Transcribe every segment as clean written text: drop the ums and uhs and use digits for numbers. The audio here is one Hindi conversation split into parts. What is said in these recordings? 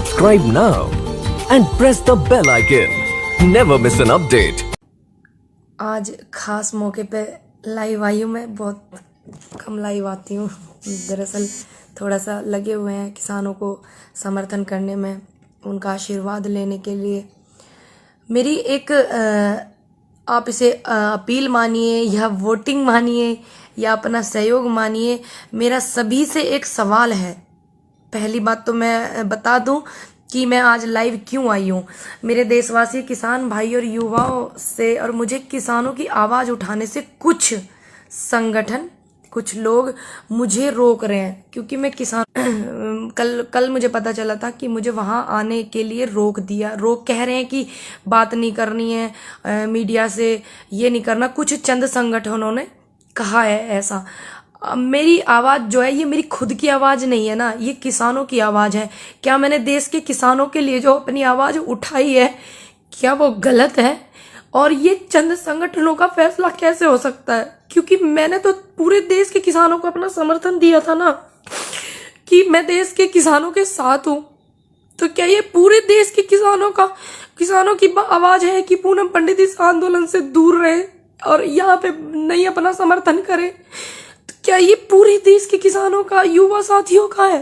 Subscribe now and press the bell icon. Never miss an update. आज खास मौके पे लाइव आई हूँ। मैं बहुत कम लाइव आती हूँ। दरअसल थोड़ा सा लगे हुए हैं किसानों को समर्थन करने में, उनका आशीर्वाद लेने के लिए। मेरी एक आप इसे अपील मानिए या वोटिंग मानिए या अपना सहयोग मानिए, मेरा सभी से एक सवाल है। पहली बात तो मैं बता दूं कि मैं आज लाइव क्यों आई हूँ। मेरे देशवासी किसान भाई और युवाओं से और मुझे किसानों की आवाज़ उठाने से कुछ संगठन, कुछ लोग मुझे रोक रहे हैं, क्योंकि मैं किसान कल मुझे पता चला था कि मुझे वहाँ आने के लिए रोक कह रहे हैं कि बात नहीं करनी है मीडिया से, ये नहीं करना। कुछ चंद संगठनों ने कहा है ऐसा। मेरी आवाज़ जो है ये मेरी खुद की आवाज़ नहीं है ना, ये किसानों की आवाज़ है। क्या मैंने देश के किसानों के लिए जो अपनी आवाज़ उठाई है, क्या वो गलत है? और ये चंद संगठनों का फैसला कैसे हो सकता है? क्योंकि मैंने तो पूरे देश के किसानों को अपना समर्थन दिया था ना, कि मैं देश के किसानों के साथ हूँ। तो क्या ये पूरे देश के किसानों की आवाज़ है कि पूनम पंडित इस आंदोलन से दूर रहे और यहाँ पे नहीं अपना समर्थन करे? तो क्या ये पूरे देश के किसानों का, युवा साथियों का है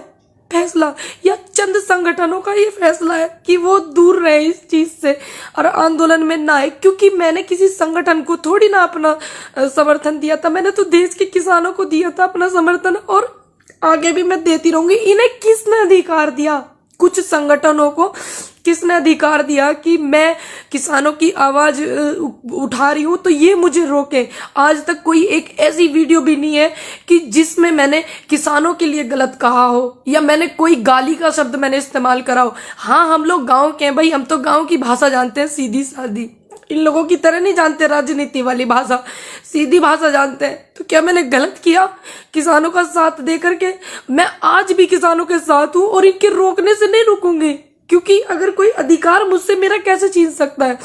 फैसला, या चंद संगठनों का ये फैसला है कि वो दूर रहे इस चीज से और आंदोलन में ना आए? क्योंकि मैंने किसी संगठन को थोड़ी ना अपना समर्थन दिया था, मैंने तो देश के किसानों को दिया था अपना समर्थन, और आगे भी मैं देती रहूंगी। इन्हें किसने अधिकार दिया, कुछ संगठनों को किसने अधिकार दिया कि मैं किसानों की आवाज उठा रही हूं तो ये मुझे रोके? आज तक कोई एक ऐसी वीडियो भी नहीं है कि जिसमें मैंने किसानों के लिए गलत कहा हो या मैंने कोई गाली का शब्द मैंने इस्तेमाल करा हो। हाँ, हम लोग गांव के हैं भाई, हम तो गांव की भाषा जानते हैं, सीधी सादी। इन लोगों की तरह नहीं जानते राजनीति वाली भाषा, सीधी भाषा जानते हैं। तो क्या मैंने गलत किया किसानों का साथ दे करके? मैं आज भी किसानों के साथ हूं और इनके रोकने से नहीं रुकूंगी, क्योंकि अगर कोई अधिकार मुझसे मेरा कैसे छीन सकता है?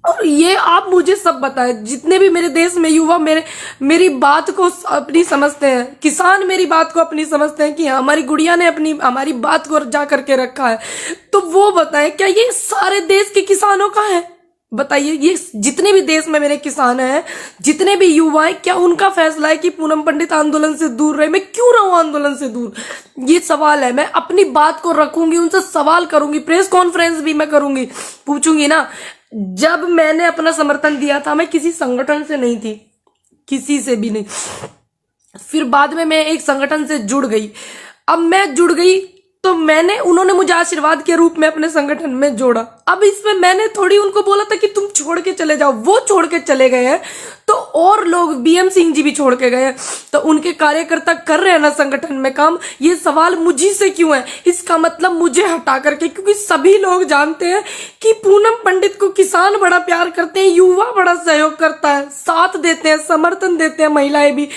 और ये आप मुझे सब बताएं, जितने भी मेरे देश में युवा मेरी बात को अपनी समझते हैं, किसान मेरी बात को अपनी समझते हैं कि हमारी गुड़िया ने हमारी बात को जा करके रखा है, तो वो बताएं क्या ये सारे देश के किसानों का है? बताइए, ये जितने भी देश में मेरे किसान हैं, जितने भी युवा हैं, क्या उनका फैसला है कि पूनम पंडित आंदोलन से दूर रहे? मैं क्यों रहूं आंदोलन से दूर? ये सवाल है। मैं अपनी बात को रखूंगी, उनसे सवाल करूंगी, प्रेस कॉन्फ्रेंस भी मैं करूंगी, पूछूंगी ना। जब मैंने अपना समर्थन दिया था, मैं किसी संगठन से नहीं थी, किसी से भी नहीं। फिर बाद में मैं एक संगठन से जुड़ गई। अब मैं जुड़ गई तो उन्होंने मुझे आशीर्वाद के रूप में अपने संगठन में जोड़ा। अब इसमें मैंने थोड़ी उनको बोला था कि तुम छोड़ के चले जाओ, वो छोड़ के चले गए हैं, तो और लोग, बीएम सिंह जी भी छोड़ के गए हैं, तो उनके कार्यकर्ता कर रहे हैं ना संगठन में काम। ये सवाल मुझी से क्यों है? इसका मतलब मुझे हटा करके, क्योंकि सभी लोग जानते हैं कि पूनम पंडित को किसान बड़ा प्यार करते हैं, युवा बड़ा सहयोग करता है, साथ देते हैं, समर्थन देते हैं, महिलाएं भी।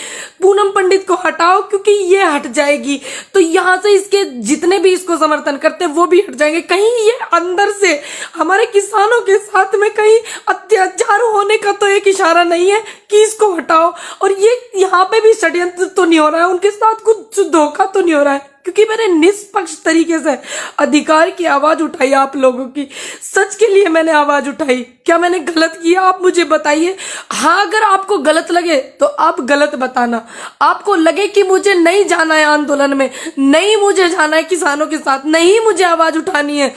पूनम पंडित को हटाओ, क्योंकि ये हट जाएगी तो यहाँ से इसके जितने भी इसको समर्थन करते हैं वो भी हट जाएंगे। कहीं ये अंदर से हमारे किसानों के साथ में कहीं अत्याचार होने का तो एक इशारा नहीं है कि इसको हटाओ? और ये यहाँ पे भी षड्यंत्र तो नहीं हो रहा है, उनके साथ कुछ धोखा तो नहीं हो रहा है? क्योंकि मैंने निष्पक्ष तरीके से अधिकार की आवाज उठाई, आप लोगों की सच के लिए मैंने आवाज उठाई। क्या मैंने गलत किया? आप मुझे बताइए। हाँ, अगर आपको गलत लगे तो आप गलत बताना। आपको लगे कि मुझे नहीं जाना है आंदोलन में, नहीं मुझे जाना है किसानों के साथ, नहीं मुझे आवाज उठानी है,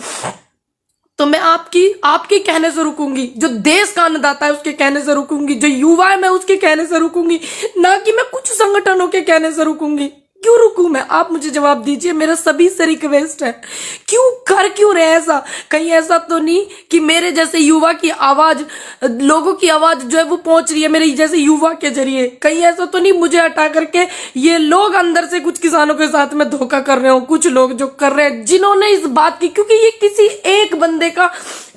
तो मैं आपके कहने से रुकूंगी। जो देश का अन्नदाता है उसके कहने से रुकूंगी, जो युवा है मैं उसके कहने से रुकूंगी, ना कि मैं कुछ संगठनों के कहने से रुकूंगी। क्यों रुकूं मैं? आप मुझे जवाब दीजिए। मेरा सभी से रिक्वेस्ट है, क्यों रहे ऐसा? कहीं ऐसा तो नहीं कि मेरे जैसे युवा की आवाज, लोगों की आवाज जो है वो पहुंच रही है मेरे जैसे युवा के जरिए? कहीं ऐसा तो नहीं मुझे हटा करके ये लोग अंदर से कुछ किसानों के साथ में धोखा कर रहे हो? कुछ लोग जो कर रहे हैं, जिन्होंने इस बात की, क्योंकि ये किसी एक बंदे का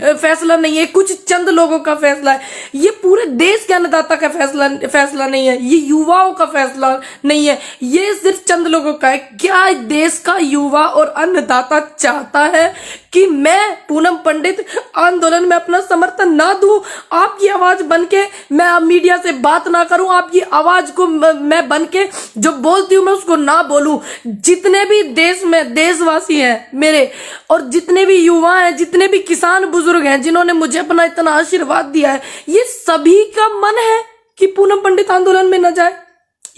फैसला नहीं है, कुछ चंद लोगों का फैसला है, ये पूरे देश के अन्नदाता का फैसला नहीं है, ये युवाओं का फैसला नहीं है, ये सिर्फ चंद लोगों का है। क्या देश का युवा और अन्नदाता चाहता है कि मैं पूनम पंडित आंदोलन में अपना समर्थन ना दूं, आपकी आवाज बनके मैं मीडिया से बात ना करूं, आपकी आवाज को मैं बनके जो बोलती हूं मैं उसको ना बोलूं? जितने भी देश में देशवासी हैं मेरे, और जितने भी युवा हैं, जितने भी किसान बुजुर्ग हैं जिन्होंने मुझे अपना इतना आशीर्वाद दिया है, ये सभी का मन है कि पूनम पंडित आंदोलन में न जाए।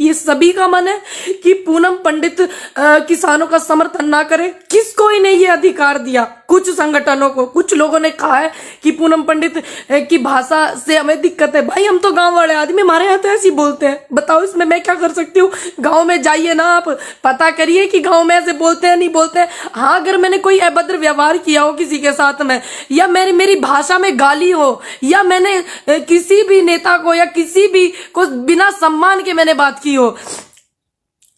ये सभी का मन है कि पूनम पंडित किसानों का समर्थन ना करे। किसको इन्हें ये अधिकार दिया? कुछ संगठनों को। कुछ लोगों ने कहा है कि पूनम पंडित की भाषा से हमें दिक्कत है। भाई हम तो गांव वाले आदमी, हमारे यहाँ तो ऐसे ही बोलते हैं। बताओ इसमें मैं क्या कर सकती हूँ? गांव में जाइए ना, आप पता करिए कि गांव में ऐसे बोलते हैं नहीं बोलते हैं। हाँ, अगर मैंने कोई अभद्र व्यवहार किया हो किसी के साथ में, या मेरी भाषा में गाली हो, या मैंने किसी भी नेता को या किसी भी को बिना सम्मान के मैंने बात की हो,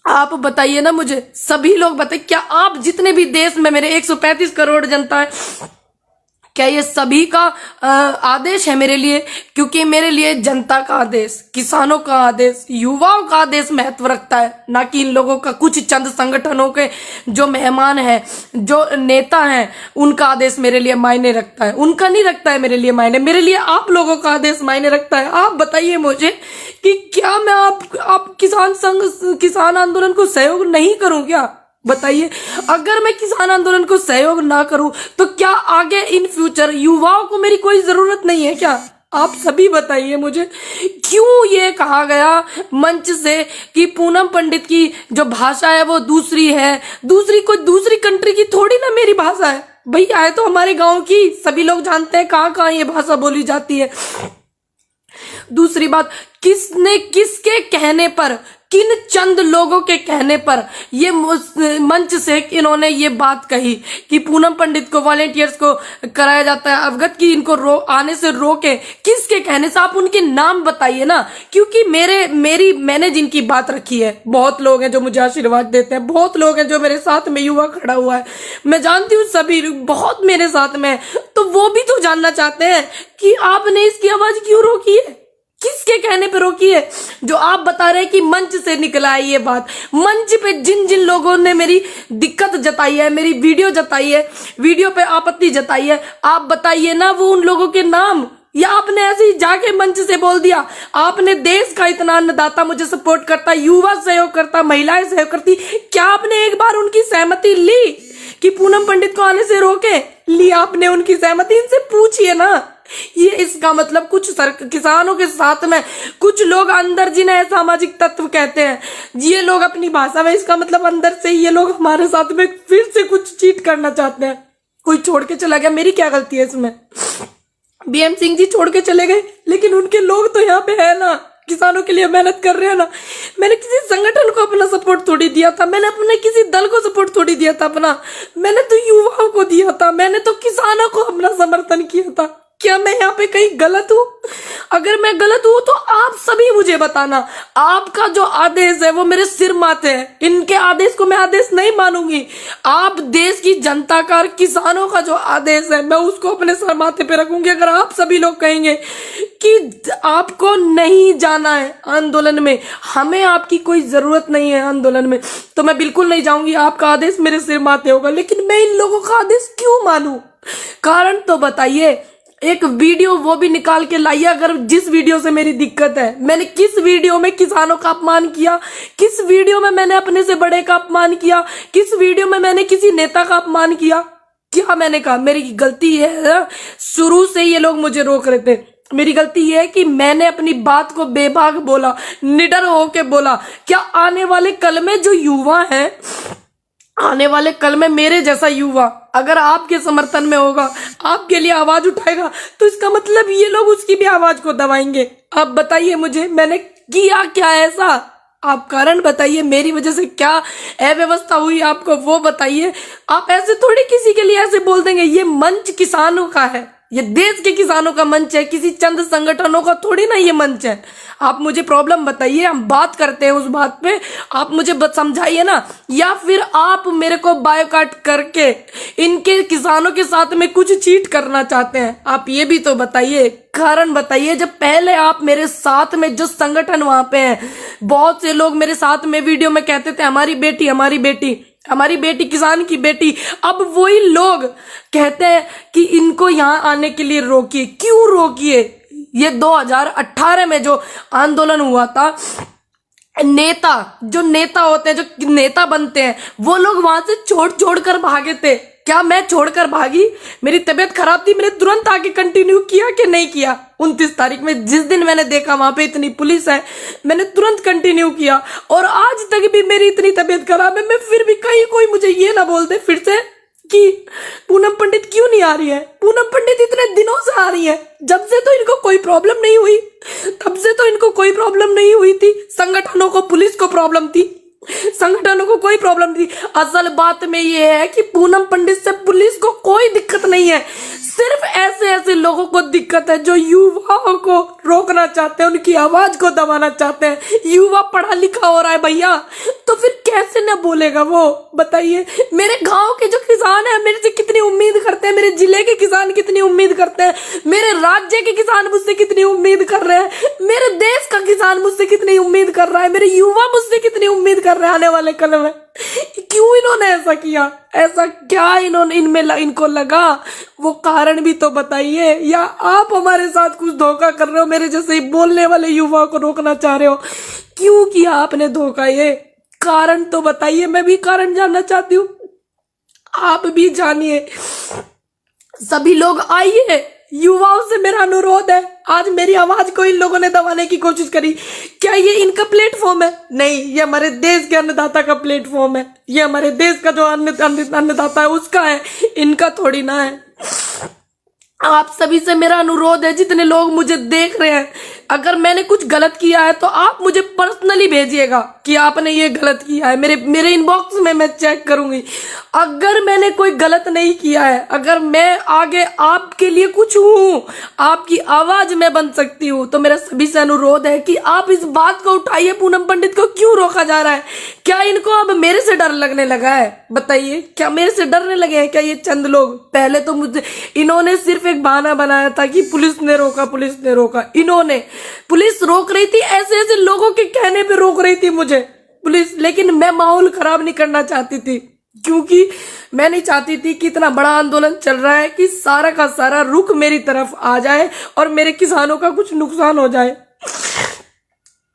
आप बताइए ना मुझे। सभी लोग बताइए, क्या आप जितने भी देश में मेरे 135 करोड़ जनता है, क्या ये सभी का आदेश है मेरे लिए? क्योंकि मेरे लिए जनता का आदेश, किसानों का आदेश, युवाओं का आदेश महत्व रखता है, ना कि इन लोगों का कुछ चंद संगठनों के जो मेहमान हैं, जो नेता हैं, उनका आदेश मेरे लिए मायने रखता है। उनका नहीं रखता है मेरे लिए मायने, मेरे लिए आप लोगों का आदेश मायने रखता है। आप बताइए मुझे कि क्या मैं आप किसान आंदोलन को सहयोग नहीं करूं क्या? बताइए, अगर मैं किसान आंदोलन को सहयोग ना करूं तो क्या आगे इन फ्यूचर युवाओं को मेरी कोई जरूरत नहीं है क्या? आप सभी बताइए मुझे। क्यों ये कहा गया मंच से कि पूनम पंडित की जो भाषा है वो दूसरी है, कोई दूसरी कंट्री की थोड़ी ना मेरी भाषा है। भैया है तो हमारे गांव की, सभी लोग जानते हैं कहाँ कहाँ ये भाषा बोली जाती है। दूसरी बात, किसने किसके कहने पर, किन चंद लोगों के कहने पर ये मंच से इन्होंने ये बात कही कि पूनम पंडित को, वॉलेंटियर्स को कराया जाता है अवगत कि इनको आने से रोके? किसके कहने से? आप उनके नाम बताइए ना। क्योंकि मैंने जिनकी बात रखी है, बहुत लोग हैं जो मुझे आशीर्वाद देते हैं, बहुत लोग हैं जो मेरे साथ में युवा खड़ा हुआ है, मैं जानती हूँ सभी बहुत मेरे साथ में, तो वो भी तो जानना चाहते हैं कि आपने इसकी आवाज क्यों रोकी है, किसके कहने पे रोकी है? जो आप बता रहे हैं कि मंच से निकला है ये बात, मंच पे जिन जिन लोगों ने मेरी दिक्कत जताई है, मेरी वीडियो पे आपत्ति जताई है, आप बताइए ना वो उन लोगों के नाम। या आपने ऐसे ही जाके मंच से बोल दिया? आपने देश का इतना अन्नदाता मुझे सपोर्ट करता, युवा सहयोग करता, महिलाएं सहयोग करती, क्या आपने एक बार उनकी सहमति ली कि पूनम पंडित को आने से रोके? लिया आपने उनकी सहमति? इनसे पूछिए ना। ये इसका मतलब कुछ किसानों के साथ में कुछ लोग अंदर, जिन्हें सामाजिक तत्व कहते हैं, ये लोग अपनी भाषा में, इसका मतलब अंदर से ये लोग हमारे साथ में फिर से कुछ चीट करना चाहते हैं। कोई छोड़ के चला गया, मेरी क्या गलती है इसमें? बीएम सिंह जी छोड़ के चले गए, लेकिन उनके लोग तो यहाँ पे है ना, किसानों के लिए मेहनत कर रहे हैं ना। मैंने किसी संगठन को अपना सपोर्ट थोड़ी दिया था, मैंने अपने किसी दल को सपोर्ट थोड़ी दिया था अपना, मैंने तो युवाओं को दिया था, मैंने तो किसानों को अपना समर्थन किया था। क्या मैं यहाँ पे कहीं गलत हूँ? अगर मैं गलत हूँ तो आप सभी मुझे बताना। आपका जो आदेश है वो मेरे सिर माथे है, इनके आदेश को मैं आदेश नहीं मानूंगी। आप देश की जनता का और किसानों का जो आदेश है मैं उसको अपने सर माथे पे रखूंगी। अगर आप सभी लोग कहेंगे कि आपको नहीं जाना है आंदोलन में, हमें आपकी कोई जरूरत नहीं है आंदोलन में, तो मैं बिल्कुल नहीं जाऊंगी। आपका आदेश मेरे सिर माथे होगा, लेकिन मैं इन लोगों का आदेश क्यों मानूं? कारण तो बताइए। एक वीडियो वो भी निकाल के लाइए, अगर जिस वीडियो से मेरी दिक्कत है। मैंने किस वीडियो में किसानों का अपमान किया? किस वीडियो में मैंने अपने से बड़े का अपमान किया? किस वीडियो में मैंने किसी नेता का अपमान किया? क्या मैंने कहा? मेरी गलती है, शुरू से ये लोग मुझे रोक रहे थे। मेरी गलती ये है कि मैंने अपनी बात को बेबाक बोला, निडर होके बोला। क्या आने वाले कल में जो युवा है, आने वाले कल में मेरे जैसा युवा अगर आपके समर्थन में होगा, आपके लिए आवाज उठाएगा, तो इसका मतलब ये लोग उसकी भी आवाज को दबाएंगे। आप बताइए मुझे, मैंने किया क्या ऐसा? आप कारण बताइए, मेरी वजह से क्या अव्यवस्था हुई आपको वो बताइए। आप ऐसे थोड़ी किसी के लिए ऐसे बोल देंगे। ये मंच किसानों का है, ये देश के किसानों का मंच है, किसी चंद संगठनों का थोड़ी ना ये मंच है। आप मुझे प्रॉब्लम बताइए, हम बात करते हैं उस बात पे, आप मुझे समझाइए ना। या फिर आप मेरे को बायकॉट करके इनके किसानों के साथ में कुछ चीट करना चाहते हैं, आप ये भी तो बताइए, कारण बताइए। जब पहले आप मेरे साथ में जो संगठन वहां पे हैं, बहुत से लोग मेरे साथ में वीडियो में कहते थे हमारी बेटी हमारी बेटी हमारी बेटी किसान की बेटी, अब वही लोग कहते हैं कि इनको यहाँ आने के लिए रोकिए। क्यों रोकिए? ये 2018 में जो आंदोलन हुआ था, नेता जो नेता होते हैं, जो नेता बनते हैं, वो लोग वहां से छोड़ कर भागे थे। क्या मैं छोड़कर भागी? मेरी तबीयत खराब थी, मैंने तुरंत आके कंटिन्यू किया कि नहीं किया? 29 तारीख में जिस दिन मैंने देखा वहां पे इतनी पुलिस है, मैंने तुरंत कंटिन्यू किया। और आज तक भी मेरी इतनी तबीयत खराब है, मैं फिर भी कहीं कोई मुझे ये ना बोल दे फिर से कि पूनम पंडित क्यों नहीं आ रही है। पूनम पंडित इतने दिनों से आ रही है, जब से तो इनको कोई प्रॉब्लम नहीं हुई, तब से तो इनको कोई प्रॉब्लम नहीं हुई थी। संगठनों को, पुलिस को प्रॉब्लम थी, संगठनों को कोई प्रॉब्लम थी। असल बात में ये है कि पूनम पंडित से पुलिस को कोई दिक्कत नहीं है, सिर्फ ऐसे ऐसे लोगों को दिक्कत है जो युवाओं को रोकना चाहते हैं, उनकी आवाज को दबाना चाहते हैं। युवा पढ़ा लिखा हो रहा है भैया, तो फिर कैसे न बोलेगा वो? बताइए। मेरे गांव के जो किसान है मेरे से कितनी उम्मीद करते हैं, मेरे जिले के किसान कितनी उम्मीद करते हैं, मेरे राज्य के किसान मुझसे कितनी उम्मीद कर रहे हैं, मेरे देश का किसान मुझसे कितनी उम्मीद कर रहा है, मेरे युवा मुझसे कितनी उम्मीद कर रहे हैं आने वाले कल में। क्यों इन्होंने ऐसा किया? ऐसा क्या इन्होंने इनको लगा? वो कारण भी तो बताइए। या आप हमारे साथ कुछ धोखा कर रहे हो, मेरे जैसे ही बोलने वाले युवाओं को रोकना चाह रहे हो? क्यों किया आपने धोखा? ये कारण तो बताइए, मैं भी कारण जानना चाहती हूँ, आप भी जानिए। सभी लोग आइए, युवाओं से मेरा अनुरोध है। आज मेरी आवाज को इन लोगों ने दबाने की कोशिश करी, क्या ये इनका प्लेटफॉर्म है? नहीं, ये हमारे देश के अन्नदाता का प्लेटफॉर्म है, ये हमारे देश का जो अन्नदाता है उसका है, इनका थोड़ी ना है। आप सभी से मेरा अनुरोध है, जितने लोग मुझे देख रहे हैं, अगर मैंने कुछ गलत किया है तो आप मुझे पर्सनली भेजिएगा कि आपने ये गलत किया है। मेरे इनबॉक्स में मैं चेक करूंगी। अगर मैंने कोई गलत नहीं किया है, अगर मैं आगे आपके लिए कुछ हूं, आपकी आवाज में बन सकती हूं, तो मेरा सभी से अनुरोध है कि आप इस बात को उठाइए। पूनम पंडित को क्यों रोका जा रहा है? क्या इनको अब मेरे से डर लगने लगा है? बताइए, क्या मेरे से डरने लगे हैं क्या ये चंद लोग? पहले तो मुझे इन्होंने सिर्फ एक बहाना बनाया था कि पुलिस ने रोका, पुलिस ने रोका। इन्होंने, पुलिस रोक रही थी, ऐसे ऐसे लोगों के कहने पे रोक रही थी मुझे पुलिस, लेकिन मैं माहौल खराब नहीं करना चाहती थी, क्योंकि मैं नहीं चाहती थी कि इतना बड़ा आंदोलन चल रहा है कि सारा का सारा रुख मेरी तरफ आ जाए और मेरे किसानों का कुछ नुकसान हो जाए।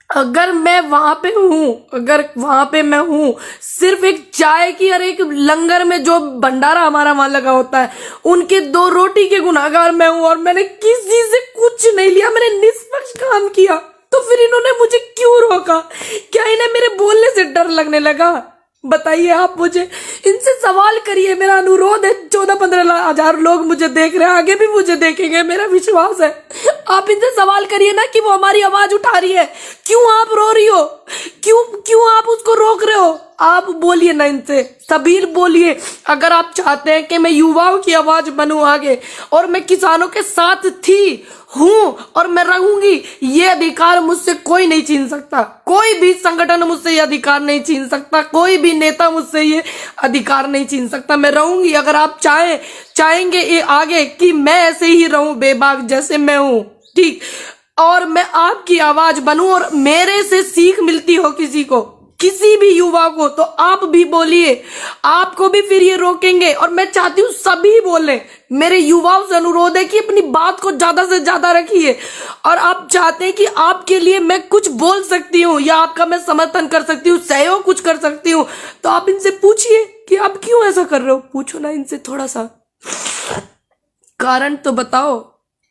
अगर मैं वहां पे हूं, अगर वहां पे मैं हूं, सिर्फ एक चाय की और एक लंगर में जो भंडारा हमारा वहां लगा होता है, उनके 2 रोटी के गुनाहगार मैं हूं, और मैंने किसी से कुछ नहीं लिया, मैंने निष्पक्ष काम किया, तो फिर इन्होंने मुझे क्यों रोका? क्या इन्हें मेरे बोलने से डर लगने लगा? बताइए, आप मुझे इनसे सवाल करिए, मेरा अनुरोध है। 14-15 हजार लोग मुझे देख रहे हैं, आगे भी मुझे देखेंगे, मेरा विश्वास है। आप इनसे सवाल करिए ना कि वो हमारी आवाज उठा रही है, क्यों आप रो रही हो, क्यों आप उसको रोक रहे हो? आप बोलिए ना इनसे, सबीर बोलिए। अगर आप चाहते हैं कि मैं युवाओं की आवाज बनूं आगे, और मैं किसानों के साथ थी, हूं और मैं रहूंगी, ये अधिकार मुझसे कोई नहीं छीन सकता, कोई भी संगठन मुझसे ये अधिकार नहीं छीन सकता, कोई भी नेता मुझसे ये अधिकार नहीं छीन सकता। मैं रहूंगी। अगर आप चाहेंगे ये आगे कि मैं ऐसे ही रहूं बेबाक जैसे मैं हूं, ठीक, और मैं आपकी आवाज बनूं और मेरे से सीख मिलती हो किसी को, किसी भी युवा को, तो आप भी बोलिए, आपको भी फिर ये रोकेंगे। और मैं चाहती हूँ सभी बोले। मेरे युवाओं से अनुरोध है कि अपनी बात को ज्यादा से ज्यादा रखिए, और आप चाहते हैं कि आपके लिए मैं कुछ बोल सकती हूँ या आपका मैं समर्थन कर सकती हूँ, सहयोग कुछ कर सकती हूँ, तो आप इनसे पूछिए कि आप क्यों ऐसा कर रहे हो। पूछो ना इनसे, थोड़ा सा कारण तो बताओ,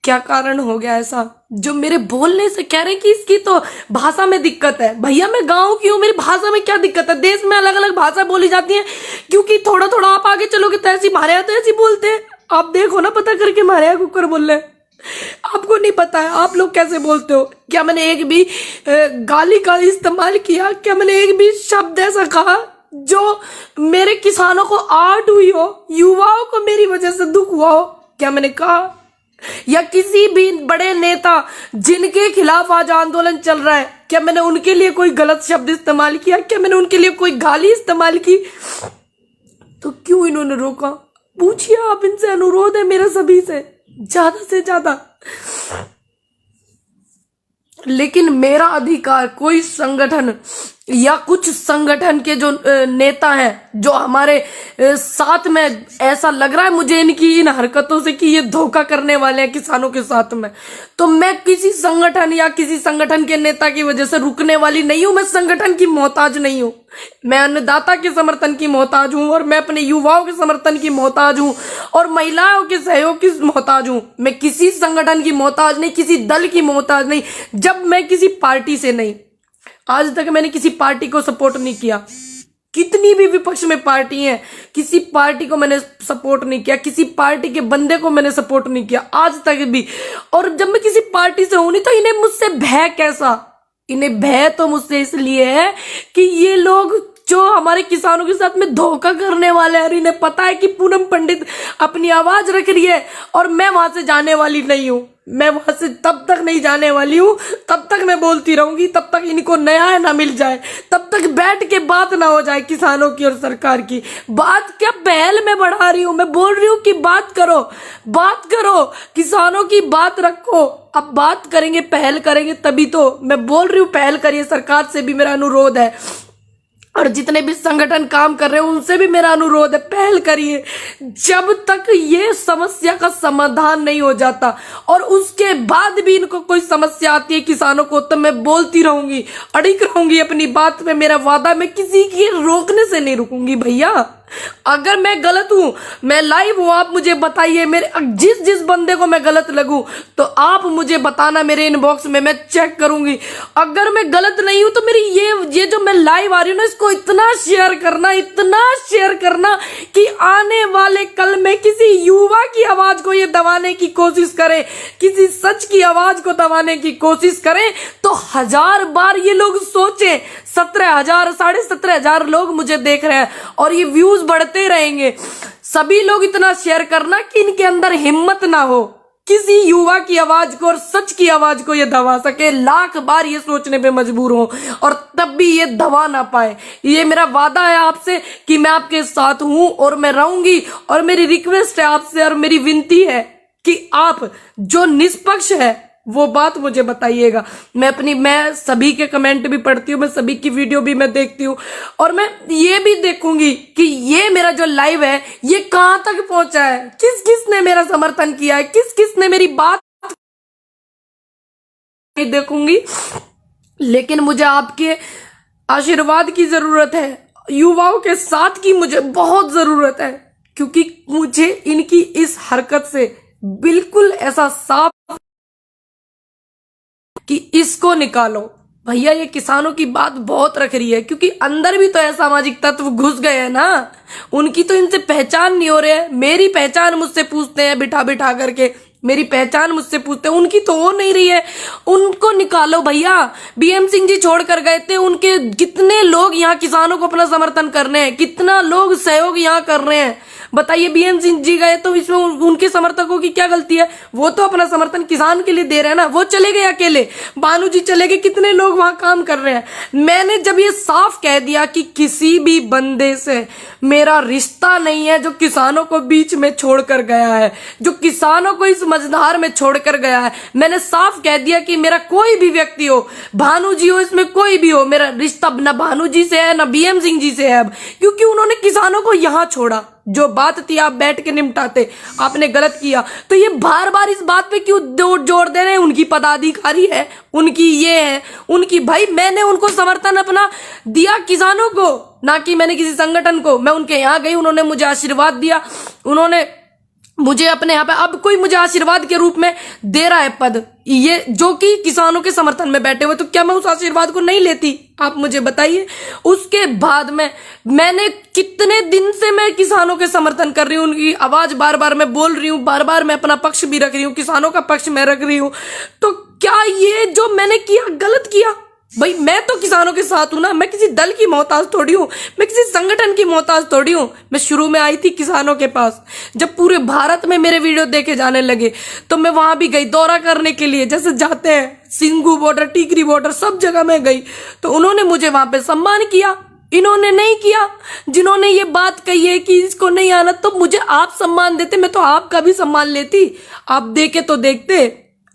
क्या कारण हो गया ऐसा जो मेरे बोलने से कह रहे हैं कि इसकी तो भाषा में दिक्कत है? भैया, मैं गांव की हूं, मेरी भाषा में क्या दिक्कत है? देश में अलग अलग भाषा बोली जाती है, क्योंकि थोड़ा थोड़ा आप आगे चलोगे तो ऐसी, हमारे यहाँ तो ऐसी बोलते हैं। आप देखो ना, पता करके, हमारे यहाँ कुकर बोल रहे हैं। आपको नहीं पता है आप लोग कैसे बोलते हो? क्या मैंने एक भी गाली का इस्तेमाल किया? क्या मैंने एक भी शब्द ऐसा कहा जो मेरे किसानों को आहट हुई हो, युवाओं को मेरी वजह से दुख हुआ हो? क्या मैंने कहा? या किसी भी बड़े नेता जिनके खिलाफ आज आंदोलन चल रहा है, क्या मैंने उनके लिए कोई गलत शब्द इस्तेमाल किया? क्या मैंने उनके लिए कोई गाली इस्तेमाल की? तो क्यों इन्होंने रोका? पूछिए आप इनसे, अनुरोध है मेरा सभी से ज्यादा। लेकिन मेरा अधिकार कोई संगठन या कुछ संगठन के जो नेता हैं, जो हमारे साथ में, ऐसा लग रहा है मुझे इनकी इन हरकतों से कि ये धोखा करने वाले हैं किसानों के साथ में, तो मैं किसी संगठन या किसी संगठन के नेता की वजह से रुकने वाली नहीं हूं। मैं संगठन की मोहताज नहीं हूं। मैं अन्नदाता के समर्थन की मोहताज हूं, और मैं अपने युवाओं के समर्थन की मोहताज हूं, और महिलाओं के सहयोग की मोहताज हूं। मैं किसी संगठन की मोहताज नहीं, किसी दल की मोहताज नहीं। जब मैं किसी पार्टी से नहीं, आज तक मैंने किसी पार्टी को सपोर्ट नहीं किया। कितनी भी विपक्ष में पार्टी है, किसी पार्टी को मैंने सपोर्ट नहीं किया, किसी पार्टी के बंदे को मैंने सपोर्ट नहीं किया आज तक भी। और जब मैं किसी पार्टी से हूं नहीं, तो इन्हें मुझसे भय कैसा? इन्हें भय तो मुझसे इसलिए है कि ये लोग जो हमारे किसानों के साथ में धोखा करने वाले हैं, इन्हें पता है कि पूनम पंडित अपनी आवाज रख रही है और मैं वहां से जाने वाली नहीं हूं। मैं वहां से तब तक नहीं जाने वाली हूं, तब तक मैं बोलती रहूंगी, तब तक इनको न्याय ना मिल जाए, तब तक बैठ के बात ना हो जाए किसानों की और सरकार की। बात क्या पहल में बढ़ा रही हूं, मैं बोल रही हूं कि बात करो, किसानों की बात रखो। अब बात करेंगे, पहल करेंगे तभी तो। मैं बोल रही हूं पहल करिए, सरकार से भी मेरा अनुरोध है, और जितने भी संगठन काम कर रहे हैं उनसे भी मेरा अनुरोध है, पहल करिए। जब तक ये समस्या का समाधान नहीं हो जाता और उसके बाद भी इनको कोई समस्या आती है किसानों को, तो मैं बोलती रहूंगी, अड़िग रहूंगी अपनी बात पे। मेरा वादा, मैं किसी के रोकने से नहीं रुकूंगी भैया। अगर मैं गलत हूं, मैं लाइव हूं, आप मुझे बताइए। मेरे जिस बंदे को मैं गलत लगूं तो आप मुझे बताना मेरे इनबॉक्स में, मैं चेक करूंगी। अगर मैं गलत नहीं हूं तो मेरी ये जो मैं लाइव आ रही हूं ना, इसको इतना शेयर करना कि आने वाले कल में किसी युवा की आवाज को ये दबाने की कोशिश करें, किसी सच की आवाज को दबाने की कोशिश करें, तो 1000 बार ये लोग सोचें। 17,000 17,500 लोग मुझे देख रहे हैं और ये व्यूज बढ़ते रहेंगे। सभी लोग इतना शेयर करना कि इनके अंदर हिम्मत ना हो किसी युवा की आवाज को और सच की आवाज को ये दबा सके। लाख बार ये सोचने पे मजबूर हो और तब भी ये दबा ना पाए। ये मेरा वादा है आपसे कि मैं आपके साथ हूं और मैं रहूंगी। और मेरी रिक्वेस्ट है आपसे और मेरी विनती है कि आप जो निष्पक्ष है वो बात मुझे बताइएगा। मैं सभी के कमेंट भी पढ़ती हूँ, मैं सभी की वीडियो भी मैं देखती हूँ, और मैं ये भी देखूंगी कि ये मेरा जो लाइव है ये कहां तक पहुंचा है, किस किस ने मेरा समर्थन किया है, किस किस ने मेरी बात देखूंगी। लेकिन मुझे आपके आशीर्वाद की जरूरत है, युवाओं के साथ की मुझे बहुत जरूरत है, क्योंकि मुझे इनकी इस हरकत से बिल्कुल ऐसा साफ कि इसको निकालो भैया। ये किसानों की बात बहुत रख रही है, क्योंकि अंदर भी तो असामाजिक तत्व घुस गए हैं ना, उनकी तो इनसे पहचान नहीं हो रही है। मेरी पहचान मुझसे पूछते हैं बिठा बिठा करके, मेरी पहचान मुझसे पूछते हैं, उनकी तो हो नहीं रही है। उनको निकालो भैया। बीएम सिंह जी छोड़ कर गए थे, उनके कितने लोग यहाँ किसानों को अपना समर्थन कर रहे हैं, कितना लोग सहयोग यहाँ कर रहे हैं, बताइए। बीएम सिंह जी गए तो इसमें उनके समर्थकों की क्या गलती है? वो तो अपना समर्थन किसान के लिए दे रहे हैं ना, वो चले गए अकेले, भानु जी चले गए, कितने लोग वहां काम कर रहे हैं। मैंने जब ये साफ कह दिया कि किसी भी बंदे से मेरा रिश्ता नहीं है जो किसानों को बीच में छोड़कर गया है, जो किसानों को इस मझधार में छोड़कर गया है, मैंने साफ कह दिया कि मेरा कोई भी व्यक्ति हो, भानु जी हो, इसमें कोई भी हो, मेरा रिश्ता न भानु जी से है न बीएम सिंह जी से है अब, क्योंकि उन्होंने किसानों को यहां छोड़ा। जो बात थी आप बैठ के निपटाते, आपने गलत किया। तो ये बार बार इस बात पे क्यों जोर दे रहे हैं? उनकी पदाधिकारी है, उनकी ये है, उनकी, भाई मैंने उनको समर्थन अपना दिया किसानों को, ना कि मैंने किसी संगठन को। मैं उनके यहाँ गई, उन्होंने मुझे आशीर्वाद दिया, उन्होंने मुझे अपने यहाँ पे, अब कोई मुझे आशीर्वाद के रूप में दे रहा है पद, ये जो कि किसानों के समर्थन में बैठे हुए, तो क्या मैं उस आशीर्वाद को नहीं लेती? आप मुझे बताइए। उसके बाद मैंने कितने दिन से मैं किसानों के समर्थन कर रही हूँ, उनकी आवाज बार बार मैं बोल रही हूँ, बार बार मैं अपना पक्ष भी रख रही हूँ, किसानों का पक्ष मैं रख रही हूँ। तो क्या ये जो मैंने किया गलत किया? भाई मैं तो किसानों के साथ हूं ना, मैं किसी दल की मोहताज थोड़ी हूं, मैं किसी संगठन की मोहताज थोड़ी हूं। मैं शुरू में आई थी किसानों के पास, जब पूरे भारत में मेरे वीडियो देखे जाने लगे तो मैं वहां भी गई दौरा करने के लिए, जैसे जाते हैं सिंगू बॉर्डर, टीकरी बॉर्डर, सब जगह मैं गई। तो उन्होंने मुझे वहां पे सम्मान किया, इन्होंने नहीं किया। जिन्होंने ये बात कही है कि इसको नहीं आना, तो मुझे आप सम्मान देते, मैं तो आपका भी सम्मान लेती। आप देखे तो देखते,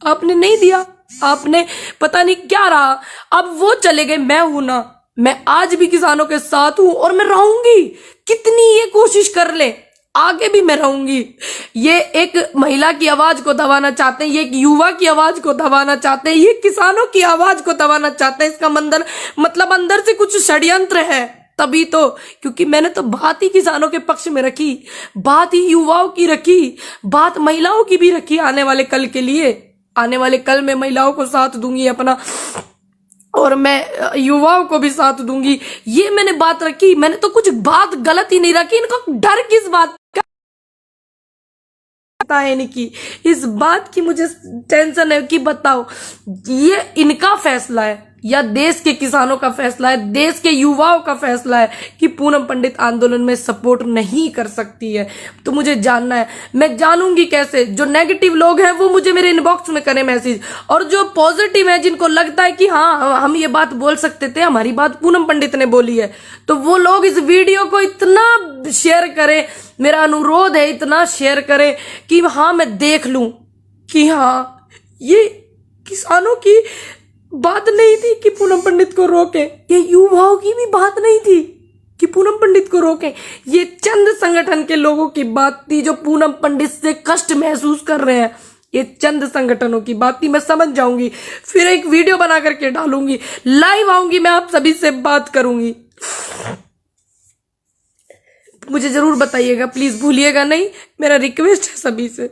आपने नहीं दिया, आपने पता नहीं क्या रहा। अब वो चले गए, मैं हूं ना, मैं आज भी किसानों के साथ हूं और मैं रहूंगी। कितनी ये कोशिश कर ले, आगे भी मैं रहूंगी। ये एक महिला की आवाज को दबाना चाहते हैं, ये एक युवा की आवाज को दबाना चाहते हैं, ये किसानों की आवाज को दबाना चाहते हैं। इसका मतलब अंदर से कुछ षड्यंत्र है, तभी तो। क्योंकि मैंने तो बात ही किसानों के पक्ष में रखी, बात ही युवाओं की रखी, बात महिलाओं की भी रखी। आने वाले कल के लिए, आने वाले कल में महिलाओं को साथ दूंगी अपना, और मैं युवाओं को भी साथ दूंगी। ये मैंने बात रखी, मैंने तो कुछ बात गलत ही नहीं रखी। इनको डर किस बात का है नहीं की, इस बात की मुझे टेंशन है कि बताओ ये इनका फैसला है या देश के किसानों का फैसला है, देश के युवाओं का फैसला है कि पूनम पंडित आंदोलन में सपोर्ट नहीं कर सकती है। तो मुझे जानना है, मैं जानूंगी कैसे? जो नेगेटिव लोग हैं वो मुझे मेरे इनबॉक्स में करें मैसेज, और जो पॉजिटिव है, जिनको लगता है कि हाँ हम ये बात बोल सकते थे, हमारी बात पूनम पंडित ने बोली है, तो वो लोग इस वीडियो को इतना शेयर करें, मेरा अनुरोध है इतना शेयर करें कि हाँ मैं देख लूं कि हाँ ये किसानों की बात नहीं थी कि पूनम पंडित को रोके, ये युवाओं की भी बात नहीं थी कि पूनम पंडित को रोके। ये चंद संगठन के लोगों की बात थी जो पूनम पंडित से कष्ट महसूस कर रहे हैं। ये चंद संगठनों की बात थी। मैं समझ जाऊंगी, फिर एक वीडियो बना करके डालूंगी, लाइव आऊंगी, मैं आप सभी से बात करूंगी। मुझे जरूर बताइएगा, प्लीज भूलिएगा नहीं, मेरा रिक्वेस्ट है सभी से।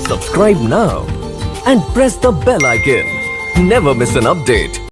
Subscribe now and press the bell icon. Never miss an update.